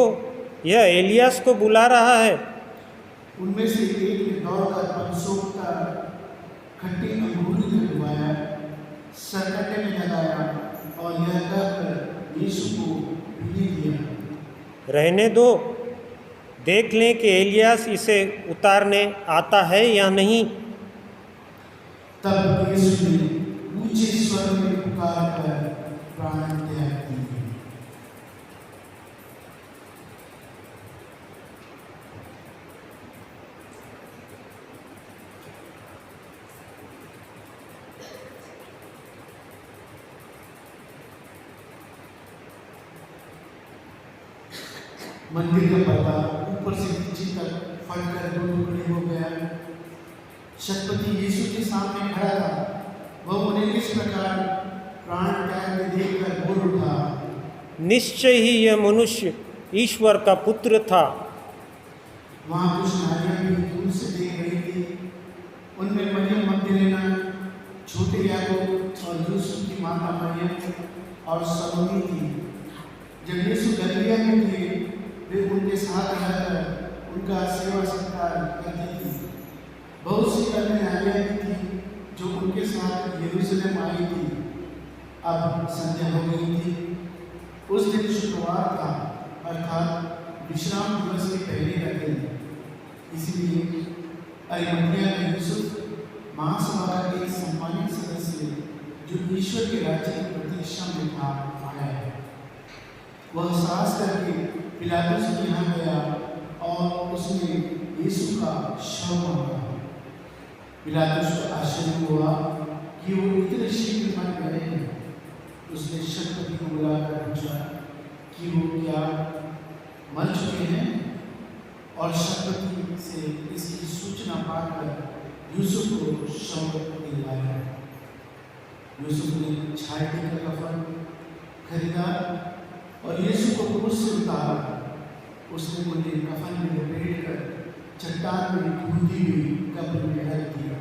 यह एलियास को बुला रहा है। उनमें से एक ने दौड़कर पनसों खट्टे अंगूर में डुबाया, सरकटे में लगाया और यह कहकर यीशु को पीने दिया, रहने दो, देख लें कि एलियास इसे उतारने आता है या नहीं। तब यीशु ने ऊंचे स्वर में पुकारकर प्राण त्याग दिए। मंदिर का पर्दा ऊपर से नीचे तक फटकर दो टुकड़े हो गया। शतपति यीशु के सामने खड़ा था। वह उन्हें इस प्रकार प्राण त्याग में देखकर बोल उठा, निश्चय ही यह मनुष्य ईश्वर का पुत्र था। वहाँ कुछ नारियां भी दूर से देख रही थी। उनमें मरियम मगदलेना, छोटे याकूब और यूसुफ की माता मरियम और सलोमी थी। जब यीशु गलीला में थे वे उनके साथ रहकर उनका सेवा सत्कार करती थी। बहुत सी अन्य नारियां भी थी जो उनके साथ यरूशलेम आई थी। अब संध्या हो गई थी। उस दिन शुक्रवार था, अर्थात विश्राम दिवस के पहले का दिन। इसलिए अरिमथिया का यूसुफ महासभा का एक सम्मानित सदस्य जो ईश्वर के राज्य की प्रतीक्षा में था आया है। वह साहस करके पिलातुस के यहाँ गया और उसने यीशु का शव मांगा। पिलातुस को आश्चर्य हुआ कि वो इतने शीघ्र मर गए हैं। उसने शतपति को बुलाकर पूछा कि वो क्या मर चुके हैं, और शतपति से इसकी सूचना पाकर यूसुफ को शव दिलवाया। यूसुफ ने छाटी का कफन खरीदा और यीशु को क्रूस से उतारा। उसने उन्हें कफन में लपेटकर चट्टान में कूदी हुई कब्र में रख दिया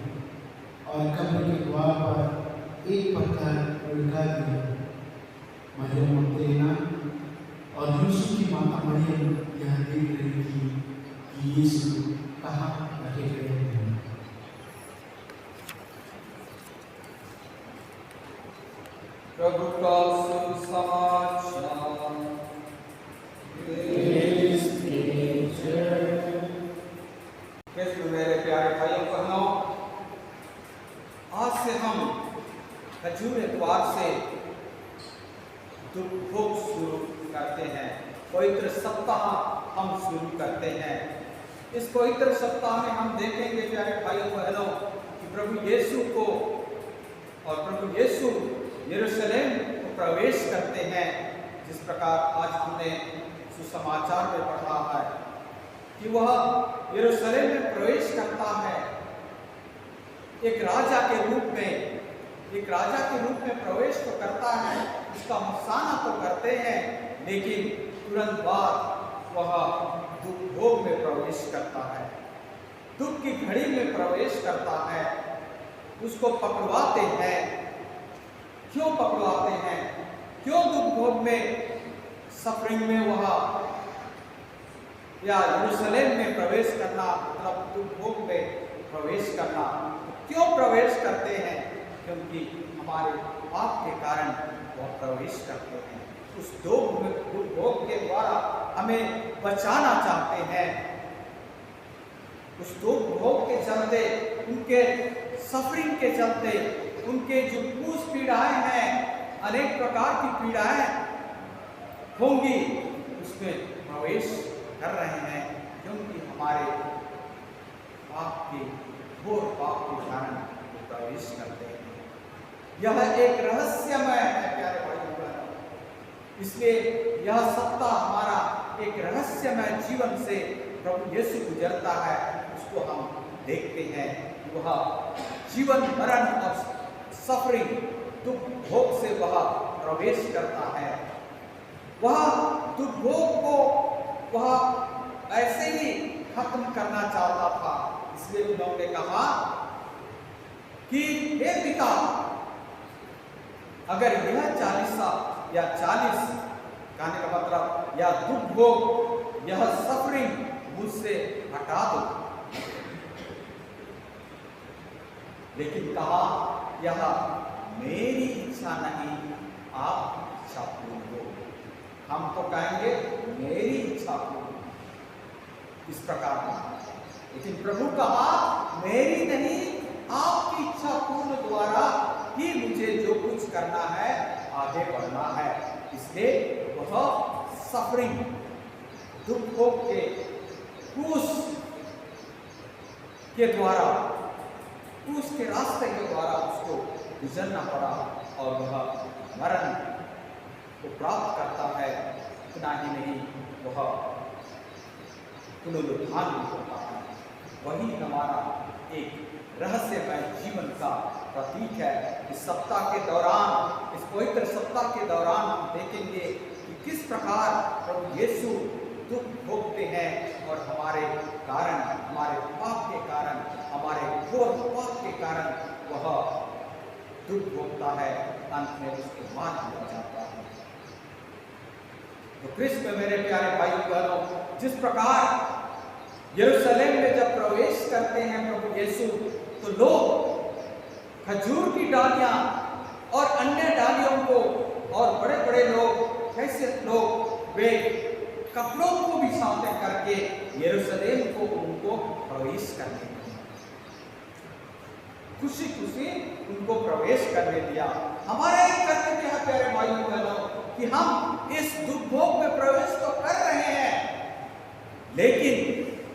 और कब्र के द्वार पर एक पत्थर लुढ़का दिया। मरियम मगदलेना और यूसुफ की माता मरियम यह देख रही थी कि यीशु कहाँ रखे गए हैं। प्रभु का सुसमाचार। मेरे प्यारे भाइयों बहनों, आज से हम खजूर एतवार से दुख भोग शुरू करते हैं। पवित्र सप्ताह हम शुरू करते हैं। इस पवित्र सप्ताह में हम देखेंगे प्यारे भाइयों बहनों कि प्रभु यीशु को और प्रभु यीशु यरूशलेम को प्रवेश करते हैं। जिस प्रकार आज हमने सुसमाचार में पढ़ा है कि वह यरूशलेम में प्रवेश करता है एक राजा के रूप में प्रवेश तो करता है, उसका मसाना तो करते हैं, लेकिन तुरंत बाद वह दुख भोग में प्रवेश करता है, दुख की घड़ी में प्रवेश करता है। उसको पकड़वाते हैं। क्यों पकड़वाते हैं? क्यों दुख भोग में, सफरिंग में वह या यरूशलेम में प्रवेश करना, मतलब दुख भोग में प्रवेश करना क्यों प्रवेश करते हैं? क्योंकि हमारे पाप के कारण वह प्रवेश करते हैं। उस दुख भोग के द्वारा हमें बचाना चाहते हैं। उस दुख भोग के चलते, उनके सफरिंग के चलते, उनके जो कुछ पीड़ाएं हैं, अनेक प्रकार की पीड़ाएं होंगी, उसमें प्रवेश कर रहे हैं, क्योंकि हमारे पाप के घोर पाप के कारण प्रवेश करते हैं। यह एक रहस्यमय है प्यारे भाइयों बहनों, इसलिए यह सत्ता हमारा एक रहस्यमय जीवन से प्रभु यीशु गुजरता है, उसको हम देखते हैं। वह जीवन मरण और सफरिंग दुख भोग से वह प्रवेश करता है। वह दुख भोग को वह ऐसे ही खत्म करना चाहता था, इसलिए उन्होंने कहा कि हे पिता, अगर यह 40 साल या 40 कहने का मतलब या दुख भोग, यह सफरिंग मुझसे हटा दो, लेकिन कहा यह मेरी इच्छा नहीं, आप इच्छा पूर्ण हो। हम तो कहेंगे मेरी इच्छा पूर्ण, इस प्रकार का, लेकिन प्रभु कहा मेरी नहीं, आपकी इच्छा पूर्ण द्वारा ही मुझे जो कुछ करना है, आगे बढ़ना है। इसलिए वह सफरिंग दुख भोग के क्रूस के द्वारा, क्रूस के रास्ते के द्वारा उसको गुजरना पड़ा और वह मरण को प्राप्त करता है। इतना ही नहीं, वह पुनरुत्थान भी होता है। वही हमारा एक रहस्यमय जीवन का प्रतीक है। इस सप्ताह के दौरान, इस पवित्र सप्ताह के दौरान हम देखेंगे कि किस प्रकार प्रभु यीशु दुख भोगते हैं और हमारे कारण, हमारे पाप के कारण, हमारे घोर पाप के कारण वह दुख भोगता है, अंत में उसको मार दिया जाता है। तो कृष्ण में मेरे प्यारे भाई बहनों, जिस प्रकार यरूशलेम में जब प्रवेश करते हैं प्रभु यीशु, तो लोग खजूर की डालियां और अन्य डालियों को, और बड़े बड़े लोग, कैसे लोग वे कपड़ों को भी सामने करके यरूशलेम को उनको प्रवेश करने दिया, खुशी खुशी उनको प्रवेश करने दिया। हमारा एक कर्तव्य है प्यारे भाइयों बहनों कि हम इस दुख भोग में प्रवेश तो कर रहे हैं, लेकिन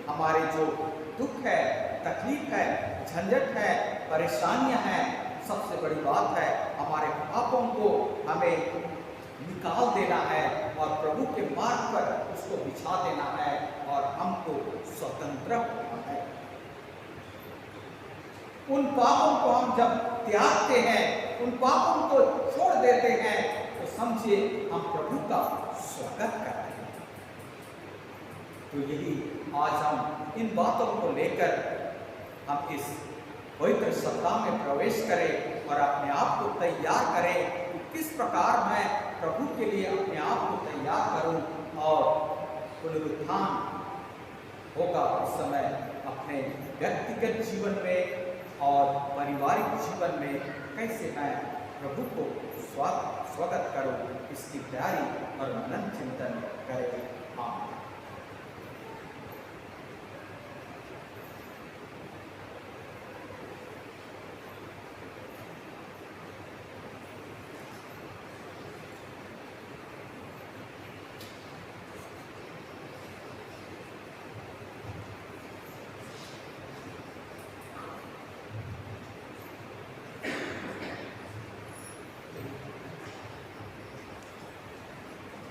हमारे जो दुख है, तकलीफ है, झंझट है, परेशानियां हैं, सबसे बड़ी बात है हमारे पापों को हमें निकाल देना है और प्रभु के मार्ग पर उसको बिछा देना है और हमको स्वतंत्र होना है। उन पापों को हम जब त्यागते हैं, उन पापों को छोड़ देते हैं, तो समझिए हम प्रभु का स्वागत कर रहे हैं। तो यही आज हम इन बातों को लेकर हम इस पवित्र सप्ताह में प्रवेश करें और अपने आप को तैयार करें कि किस प्रकार मैं प्रभु के लिए अपने आप को तैयार करूं और पुनरुत्थान होगा उस समय अपने व्यक्तिगत जीवन में और पारिवारिक जीवन में कैसे मैं प्रभु को स्वागत करूं, इसकी तैयारी और मनन चिंतन करें। आमीन।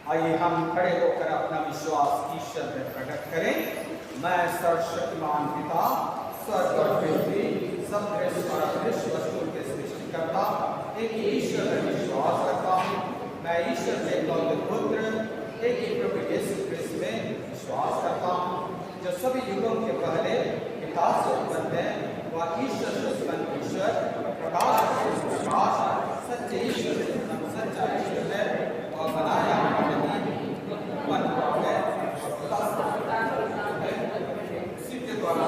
आइए हम खड़े होकर अपना विश्वास ईश्वर में प्रकट करें। मैं सर्वशक्तिमान पिता, स्वर्ग और पृथ्वी सब वस्तुओं के सृष्टिकर्ता एक ही ईश्वर में विश्वास करता हूँ। मैं ईश्वर में गौतम पुत्र एक ही प्रभु यीशु क्रिस्त में विश्वास करता हूँ, जो सभी युगों के पहले पिता से उत्पन्न है। वह ईश्वर से उत्पन्न ईश्वर, प्रकाश से प्रकाश, सच्चे ईश्वर से सच्चा ईश्वर है और बनाया उसी के द्वारा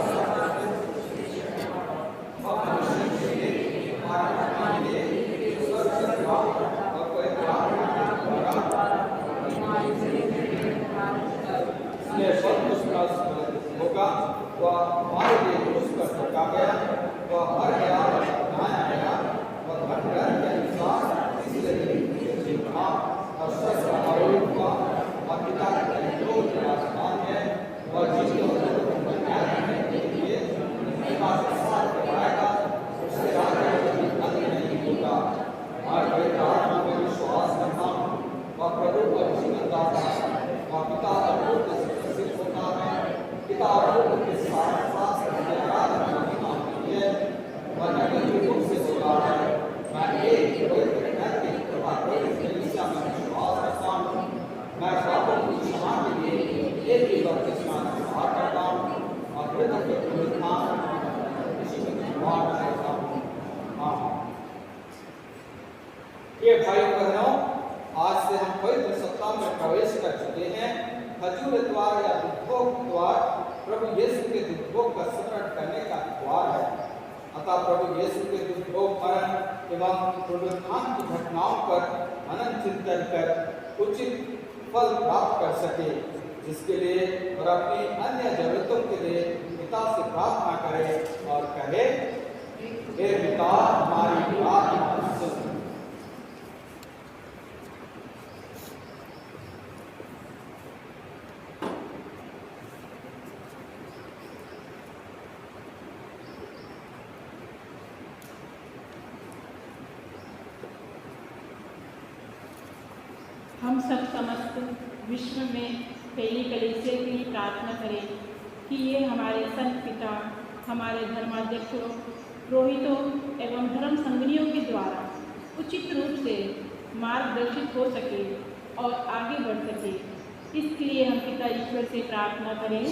होगा, वह हमारे काल में प्रवेश कर चुके हैं। खजूर द्वार या दुर्भोग द्वार प्रभु यीशु के दुर्भोग का स्मरण करने का द्वार है। अतः प्रभु यीशु के दुर्भोग, मरण एवं पुनरुत्थान की घटनाओं पर मनन चिंतन कर उचित फल प्राप्त कर सके, जिसके लिए और अपनी अन्य जरूरतों के लिए पिता से प्रार्थना करे और कहे, हे पिता हमारी प्रार्थना सुन। हम सब समस्त विश्व में फैली कलीसिया के लिए प्रार्थना करें कि ये हमारे संत पिता, हमारे धर्माध्यक्षों, पुरोहितों एवं धर्म संगनियों के द्वारा उचित रूप से मार्गदर्शित हो सके और आगे बढ़ सके। इसके लिए हम पिता ईश्वर से प्रार्थना करें।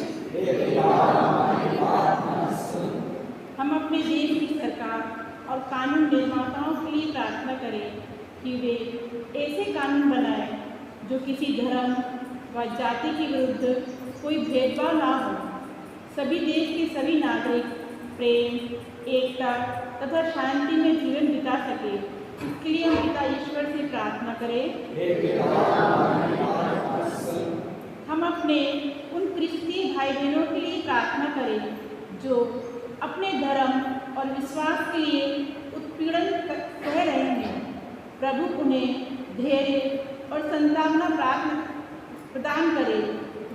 हम अपने देश की सरकार और कानून निर्माताओं के लिए प्रार्थना करें कि वे ऐसे कानून बनाएं जो किसी धर्म व जाति के विरुद्ध कोई भेदभाव ना हो, सभी देश के सभी नागरिक प्रेम, एकता तथा शांति में जीवन बिता सके। इसके लिए हम पिता ईश्वर से प्रार्थना करें। हम अपने उन क्रिस्तीय भाई बहनों के लिए प्रार्थना करें जो अपने धर्म और विश्वास के लिए उत्पीड़न सह रहे हैं। प्रभु उन्हें धैर्य और संतावना प्रदान करे,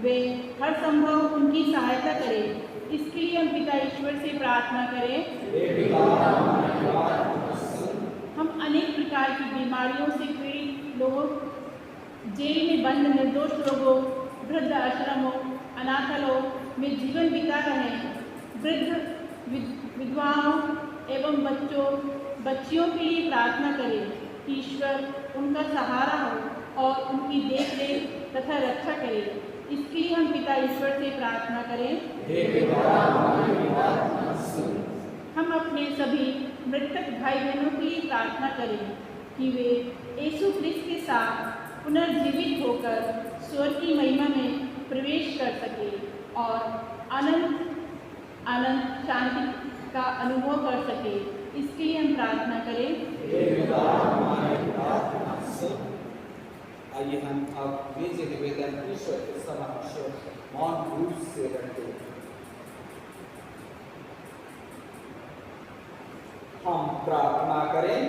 वे हर संभव उनकी सहायता करें। इसके लिए हम पिता ईश्वर से प्रार्थना करें। हम अनेक प्रकार की बीमारियों से पीड़ित लोगों, जेल में बंद निर्दोष लोगों, वृद्ध आश्रमों, अनाथालयों में जीवन बिता रहे वृद्ध, विधवाओं एवं बच्चियों के लिए प्रार्थना करें। ईश्वर उनका सहारा हो और उनकी देखरेख तथा रक्षा करे। इसके लिए हम पिता ईश्वर से प्रार्थना करें। हम अपने सभी मृतक भाई बहनों के लिए प्रार्थना करें कि वे यीशु ख्रिस्त के साथ पुनर्जीवित होकर स्वर्ग की महिमा में प्रवेश कर सके और अनंत शांति का अनुभव कर सके। इसके लिए हम प्रार्थना करें। आइए हम अब निज निवेदन ईश्वर के समक्ष मौन रूप से रखें। हम प्रार्थना करें।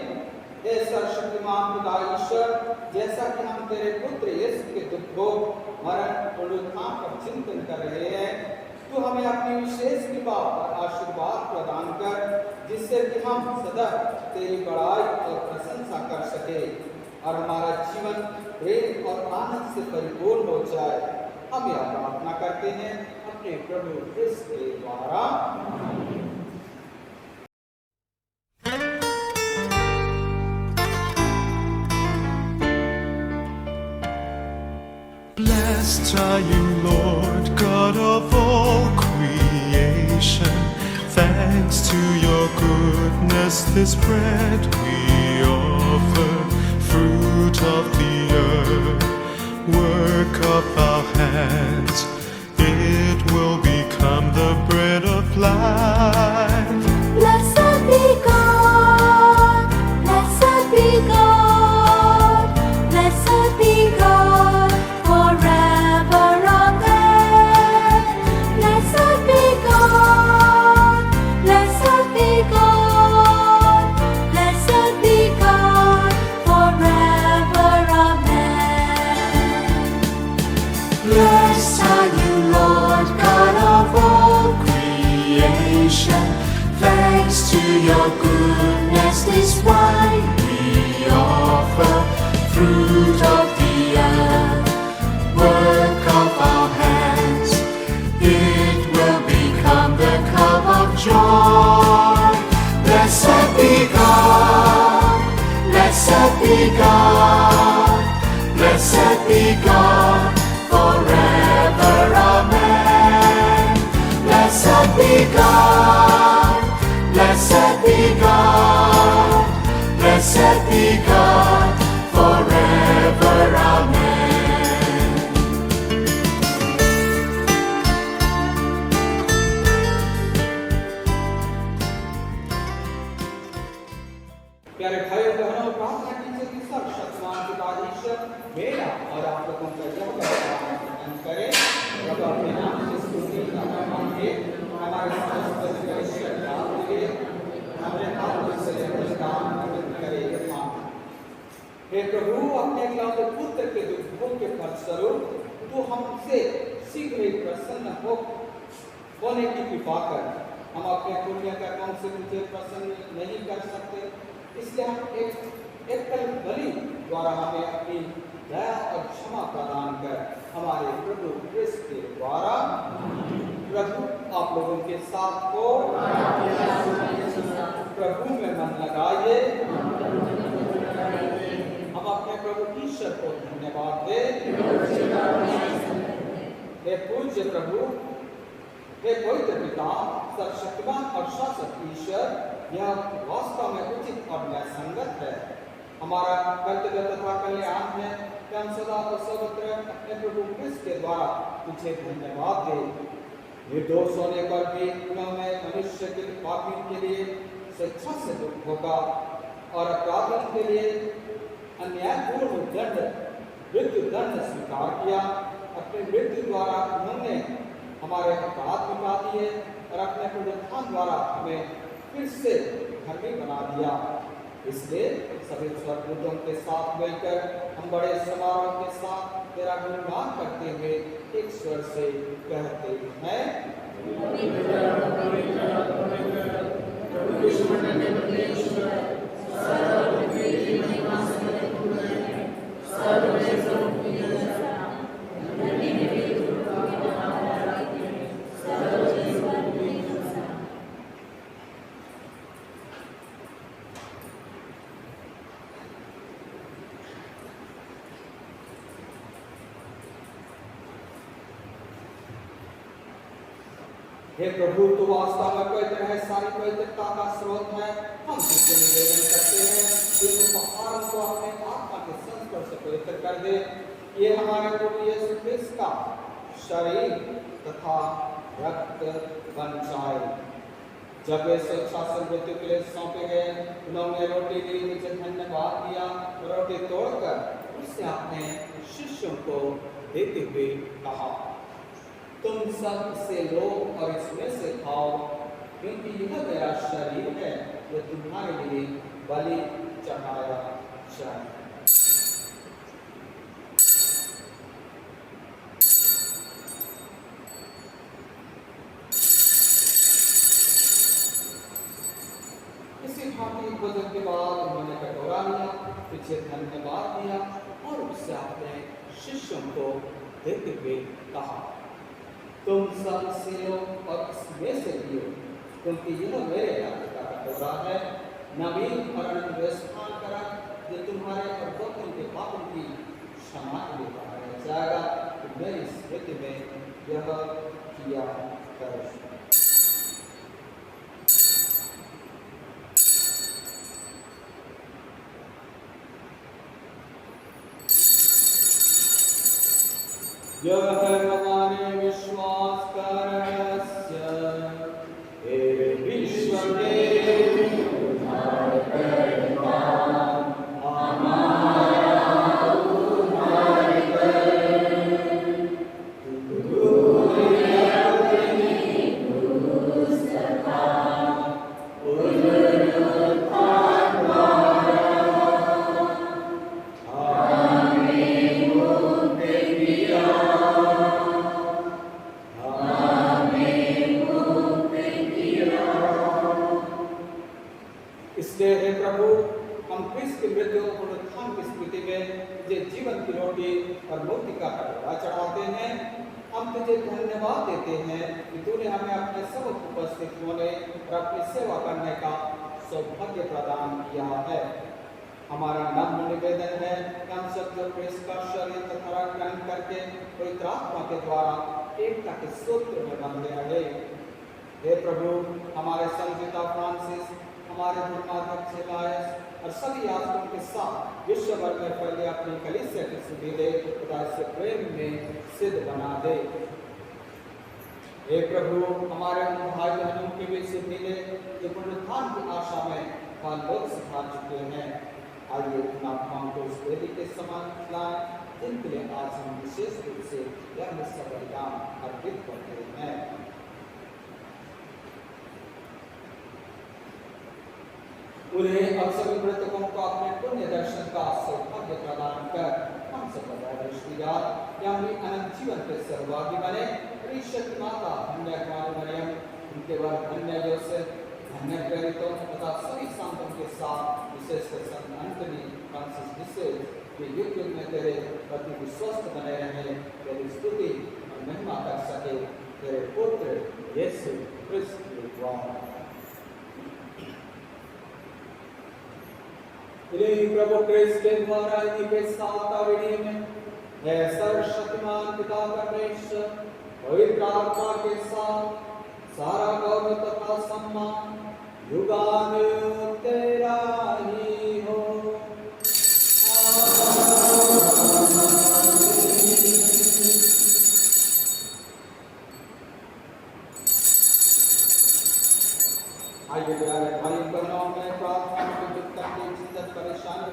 हे सर्वशक्तिमान पिता ईश्वर, जैसा कि हम तेरे पुत्र यीशु के दुर्भोग, मरण, पुनरुत्थान का चिंतन कर रहे हैं, तू हमें अपनी विशेष कृपा और आशीर्वाद प्रदान कर, जिससे कि हम सदा तेरी बड़ाई और प्रशंसा कर सके और हमारा जीवन प्रेम और आनंद से परिपूर्ण हो जाए। हम यह प्रार्थना करते हैं अपने प्रभु क्रिस्त के द्वारा। Blessed are you, Lord, God of all creation. Thanks to your goodness, this bread we offer, fruit of the earth, work of our hands. It will become the bread of life. Blessed be God, blessed be God, blessed be God, forever, amen. Blessed be God, blessed be God, blessed be God, forever, amen. Blessed are you, Lord, God of all creation. Thanks to your goodness, this wine we offer, fruit of the earth, work of our hands. It will become the cup of joy. Blessed be God, blessed be God, blessed be God, forever, amen. Blessed be God, blessed be God, blessed be God, forever, amen. और आप लोगों का यह वर्तन करें। प्रभु अपने नाम की स्तुति मांगे हमारे ईश्वर का लिए हमारे हाथ से काम करे। हे प्रभु, अपने इकलौते पुत्र के दुखों के फलस्वरूप तू हमसे शीघ्र ही प्रसन्न होने की कृपा कर। हम अपने पुण्य कर्मों से तुझे प्रसन्न नहीं कर सकते, इसलिए हम एक एकल बलि द्वारा हमें अपनी दया और क्षमा प्रदान कर हमारे प्रभु क्रिस्त के द्वारा। प्रभु आप लोगों के साथ हो, प्रभु में मन लगाइए। हम अपने प्रभु ईश्वर को धन्यवाद दें। हे पूज्य प्रभु, हे पवित्र पिता, सर्वशक्तिमान और शासक ईश्वर, यह वास्तव में उचित और न्यायसंगत है। हमारा कर्तव्य तथा कल्याण है कि हम सदा और सर्वत्र अपने प्रभु क्रिस्त के द्वारा तुझे धन्यवाद दें। निर्दोष होने पर भी उन्होंने मनुष्य के पापियों के लिए स्वेच्छा से दुख होगा और अपराधियों के लिए अन्यायपूर्ण दंड, मृत्यु दंड स्वीकार किया। अपने मृत्यु द्वारा उन्होंने हमारे अपराध मिटा दिए और अपने पुनरुत्थान द्वारा हमें फिर से धर्मी बना दिया। इसलिए सभी स्वर्गदूतों के साथ मिलकर हम बड़े समारोह के साथ तेरा गुणगान करते हुए एक स्वर से कहते हैं। हे प्रभु, तू वास्तव में पवित्र है, सारी पवित्रता का स्रोत है। हम तुझसे निवेदन करते हैं कि तू पहाड़ों को अपने आत्मा के संस्पर्श से पवित्र कर दे। ये हमारे प्रभु यीशु क्रिस्त का शरीर तथा रक्त बन जाए। जब वे स्वेच्छासन मृत्यु के लिए सौंपे गए, उन्होंने रोटी ली, मुझे धन्यवाद दिया, रोटी तोड़कर उससे अपने शिष्यों को देते हुए कहा, तुम सब इसे लो और इसमें से खाओ, क्योंकि यह मेरा शरीर है जो तुम्हारे लिए बलि चढ़ाया जाए। इसी भांति भोजन के बाद उन्होंने कटोरा लिया, पीछे धन्यवाद दिया और उससे अपने शिष्यों को देते हुए कहा, तुम सब इसे लो और इसमें से पियो, क्योंकि यह मेरे रक्त का कटोरा है, नवीन और अनंत स्थान का रक्त, जो तुम्हारे और बहुतों के पापों की क्षमा के लिए बहाया जाएगा। तो मेरी स्मृति में यह किया करो। यह हमारे विश्वास का रहस्य, हे विश्व के धन्यवाद देते हैं कि तूने हमें अपने सब उपस्थित होने और अपनी सेवा करने का सौभाग्य प्रदान किया है। हमारा नम्र निवेदन है कि हम सब जो क्रिस्त का शरीर तथा ग्रहण करके पवित्र आत्मा के द्वारा एकता के सूत्र में बंधे रहे। हे प्रभु, हमारे संत फ्रांसिस, हमारे धर्माध्यक्ष लायस और सभी याजकों के साथ विश्व भर में फैले अपनी कलीसिया की सुविधे तथा इसे प्रेम में सिद्ध बना दे। हे प्रभु, हमारे उन भाई बहनों के भी सिद्धि दे जो पुनरुत्थान की आशा में काल लोक सिखा चुके हैं। आइए उन आत्माओं को इस वेदी के समान लाएं जिनके लिए आज हम विशेष रूप से यह निष्ठा बलिदान अर्पित करते हैं। उन्हें अब सभी मृतकों को अपने पुण्य दर्शन का सौभाग्य प्रदान कर हम सब अनंत जीवन के सहभागी बने। शक्ति माता धन्य कुमारी मरियम, उनके बाद धन्य योसेफ, धन्य प्रेरितों तथा सभी संतों के साथ विशेषकर संत एंटनी फ्रांसिस डिसेल के युग युग में तेरे प्रति विश्वस्त बने रहे, तेरी स्तुति और महिमा कर सके। तेरे पुत्र यीशु क्रिस्त के द्वारा। प्रभु क्रिस्त के द्वारा इन्हीं के साथ आविणीय में है सर्वशक्तिमान पिता परमेश्वर पवित्र आत्मा के साथ सारा गौरव तथा सम्मान युगानुयुग तेरा ही हो। आइए प्यारे भाई बहनों में प्रार्थना परेशानी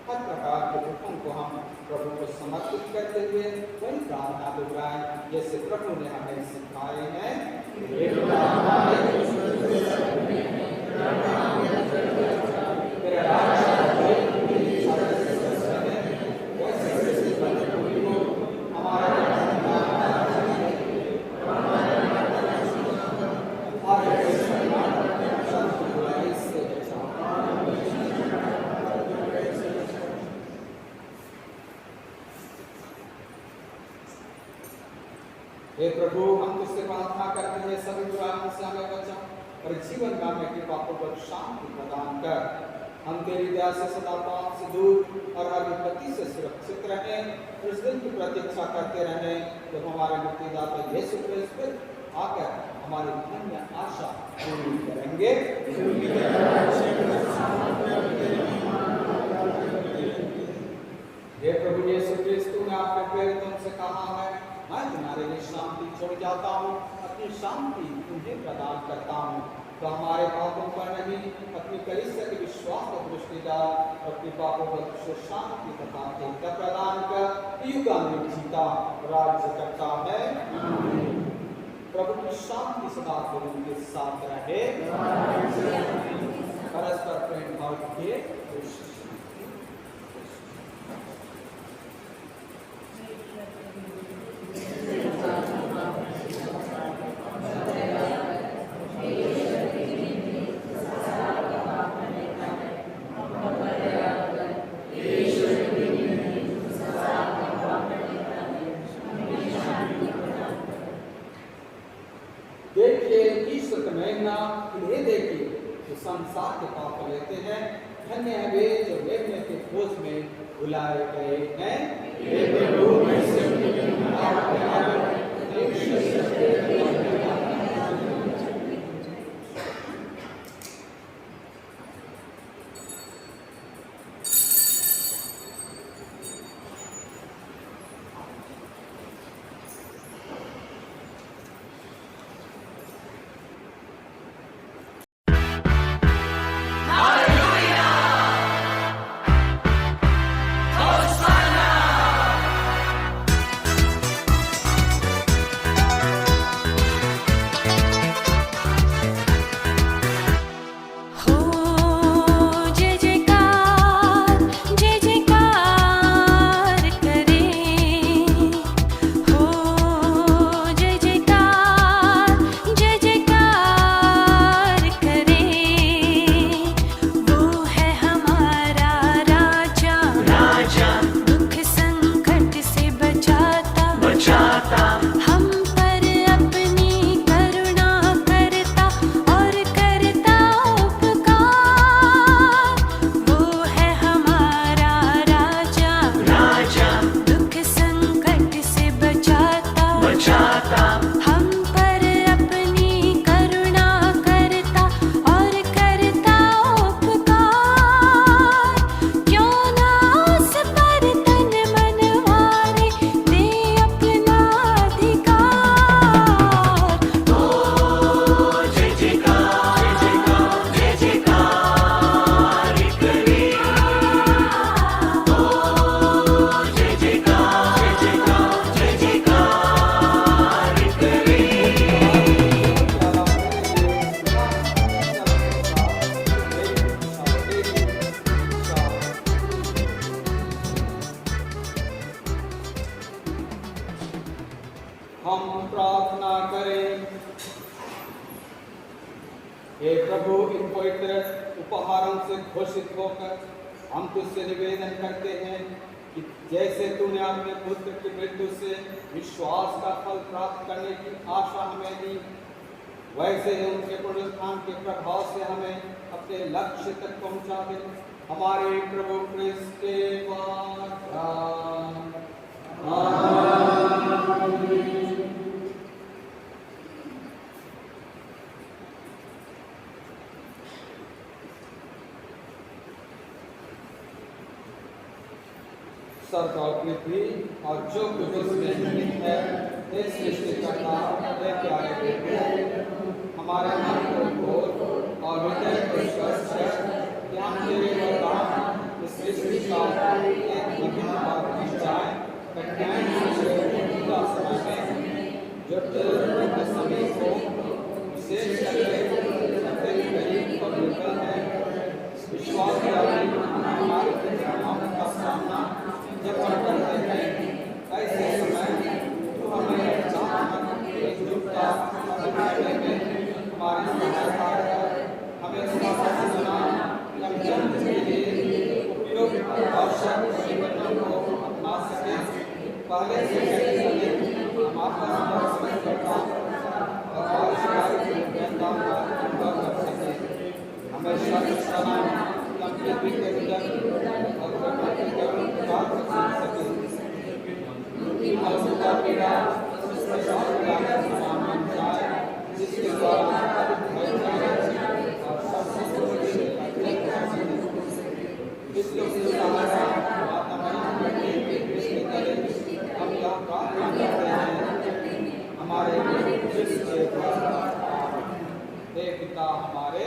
हर प्रकार के दुखों को हम प्रभु को समर्पित करते हुए वही प्रार्थना दोहराएं जैसे प्रभु ने हमें सिखाए हैं। हे प्रभु, हम तुझसे प्रार्थना करते हैं सभी बुराइयों से हमें बचा और जीवन का में कृपा पूर्वक शांति प्रदान कर। हम तेरी दया से सदा पाप से दूर और हर विपत्ति से सुरक्षित रहें। उस दिन की प्रतीक्षा करते रहें जब हमारे मुक्तिदाता यीशु क्रिस्त आकर हमारी धन्य आशा पूरी करेंगे। हे प्रभु यीशु क्रिस्त, तूने अपने प्रेरितों से कहा है, मैं तुम्हारे लिए शांति छोड़ जाता हूँ, अपनी शांति तुम्हें प्रदान करता हूँ। तो हमारे पापों पर नहीं, अपनी कलीसिया के विश्वास को दृष्टि डाल, अपनी पापों पर शांति तथा एकता प्रदान कर युगानुयुग जीता राज्य करता है। प्रभु की शांति सदा के साथ रहे। परस्पर प्रेम भाव के संसार के पाप लेते हैं। धन्य है वे जो लेने के खोज में बुलाए गए हैं। हम प्रार्थना करें। हे प्रभु, इन पवित्र उपहारों से घोषित होकर हम तुझसे निवेदन करते हैं कि जैसे तूने अपने पुत्र की मृत्यु से विश्वास का फल प्राप्त करने की आशा हमें दी, वैसे ही उनके पुनरुत्थान के प्रभाव से हमें अपने लक्ष्य तक पहुंचा दे। हमारे प्रभु क्रिस्त के द्वारा। आमीन। स्वर्ग और पृथ्वी और जो कुछ उसमें स्थित है, हे सृष्टिकर्ता, हे प्यारे बेटे, हमारे मन को खोल और हृदय को स्वस्थ कर कि हम तेरे वरदान इस सृष्टि का एक विभिन्न भाग बन जाए। कठिनाई से मौजूदा समय में जो तेरे समय को विशेष करके तेरे करीब और निकल है, विश्वास हमारे का सामना जब हम करते हैं, ऐसे समय तो हमें एकजुटता करने में हमारी सहायता है। हमें सुना हम जन्म के लिए उपयोग आवश्यक परिवर्तन को अपना सके। पहले से हम आपका समझ करता और आवश्यक का कर सके। हमें सना जिसके द्वारा हमारे पिता हमारे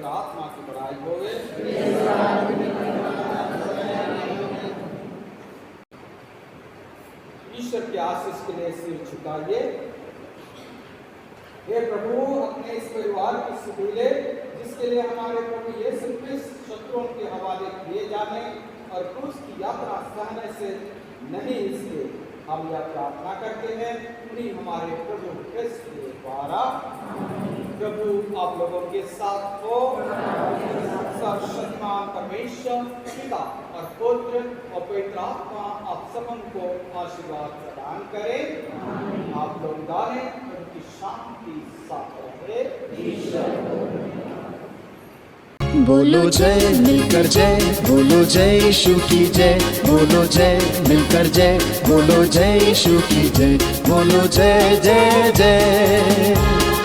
आत्मा की बड़ाई होवे। ईश्वर के आशीष के लिए सिर झुकाइए। हे प्रभु, अपने इस परिवार की सुधीले जिसके लिए हमारे प्रभु यीशु क्रिस्त शत्रुओं के हवाले किए जाने और क्रूस की यात्रा सहने से नहीं, इसलिए हम यह प्रार्थना करते हैं उन्हीं हमारे प्रभु क्रिस्त के द्वारा। प्रभु आप लोगों के साथ हो। सर्वशक्तिमान परमेश्वर पिता और पुत्र और पवित्र आत्मा आप सबको आशीर्वाद प्रदान करें। आप लोग गाने उनकी शांति साथ रहे। बोलो जय मिलकर जय, बोलो जय यीशु की जय, बोलो जय मिलकर जय, बोलो जय यीशु की जय, बोलो जय जय जय।